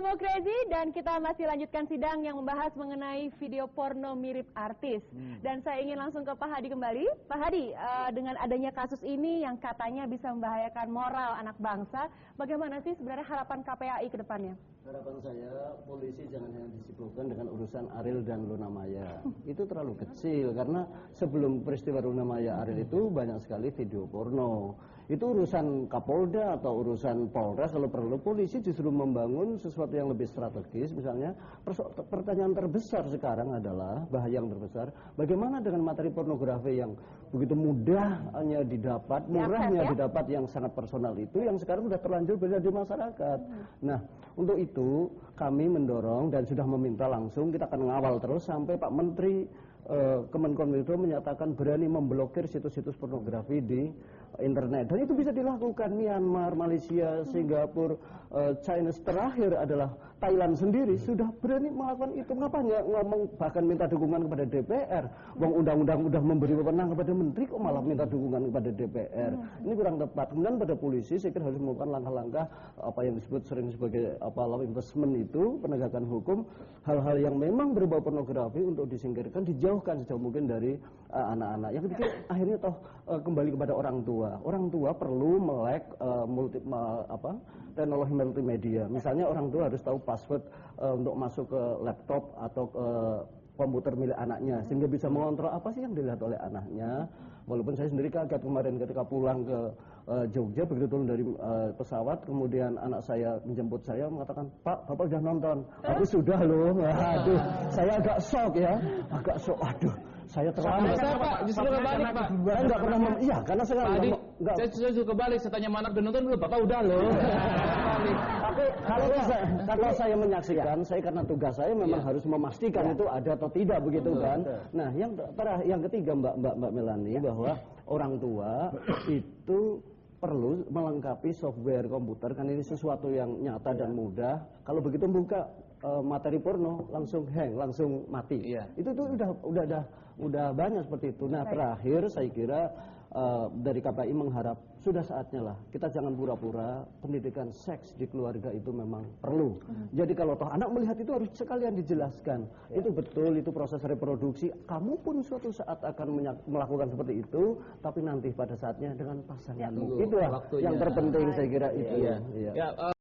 Info Crazy dan kita masih lanjutkan sidang yang membahas mengenai video porno mirip artis. Dan saya ingin langsung ke Pak Hadi kembali. Pak Hadi, dengan adanya kasus ini yang katanya bisa membahayakan moral anak bangsa, bagaimana sih sebenarnya harapan KPAI ke depannya? Harapan saya, polisi jangan hanya disibukkan dengan urusan Ariel dan Luna Maya. Itu terlalu kecil, karena sebelum peristiwa Luna Maya Ariel itu banyak sekali video porno. Itu urusan Kapolda atau urusan Polres, kalau perlu polisi justru membangun sesuatu yang lebih strategis. Misalnya, pertanyaan terbesar sekarang adalah, bahaya yang terbesar, bagaimana dengan materi pornografi yang begitu mudahnya didapat, murahnya didapat, yang sangat personal itu, yang sekarang sudah terlanjur berada di masyarakat. Nah, untuk itu kami mendorong dan sudah meminta langsung, kita akan mengawal terus sampai Pak Menteri Kemenkominfo menyatakan berani memblokir situs-situs pornografi di internet. Dan itu bisa dilakukan. Myanmar, Malaysia, Singapura, China, terakhir adalah Thailand sendiri sudah berani melakukan itu. Ngapanya ngomong bahkan minta dukungan kepada DPR? Wong undang-undang udah memberi wewenang kepada menteri, kok malah minta dukungan kepada DPR? Ini kurang tepat. Kemudian pada polisi saya kira harus melakukan langkah-langkah apa yang disebut sering sebagai law enforcement itu, penegakan hukum, hal-hal yang memang berbau pornografi untuk disingkirkan, dijauhkan sejauh mungkin dari anak-anak. Yang ketiga, akhirnya toh kembali kepada orang tua. Orang tua perlu melek teknologi multimedia. Misalnya orang tua harus tahu password untuk masuk ke laptop atau ke komputer milik anaknya, sehingga bisa mengontrol apa sih yang dilihat oleh anaknya. Walaupun saya sendiri kaget kemarin ketika pulang ke Jogja, begitu turun dari pesawat, kemudian anak saya menjemput saya mengatakan, "Pak, Bapak sudah nonton?" "Aku sudah loh." Aduh, saya agak shock ya, aduh. Saya terlambat. Saya Pak, justru kebalik Pak. Saya nggak pernah iya, karena saya nggak. Saya juga kebalik. Saya tanya mana udah nonton belum? Bapak udah loh. Tapi kalau saya menyaksikan, saya karena tugas saya memang harus memastikan itu ada atau tidak, begitu kan. Nah, yang ketiga Mbak Melani, bahwa orang tua itu perlu melengkapi software komputer, kan ini sesuatu yang nyata dan mudah. Kalau begitu buka materi porno langsung hang, langsung mati. Itu udah banyak seperti itu. Nah, terakhir saya kira dari KPI mengharap sudah saatnya lah kita jangan pura-pura, pendidikan seks di keluarga itu memang perlu. Jadi kalau toh anak melihat itu harus sekalian dijelaskan. Itu betul, itu proses reproduksi. Kamu pun suatu saat akan melakukan seperti itu, tapi nanti pada saatnya dengan pasanganmu. Itu yang terpenting saya kira itu.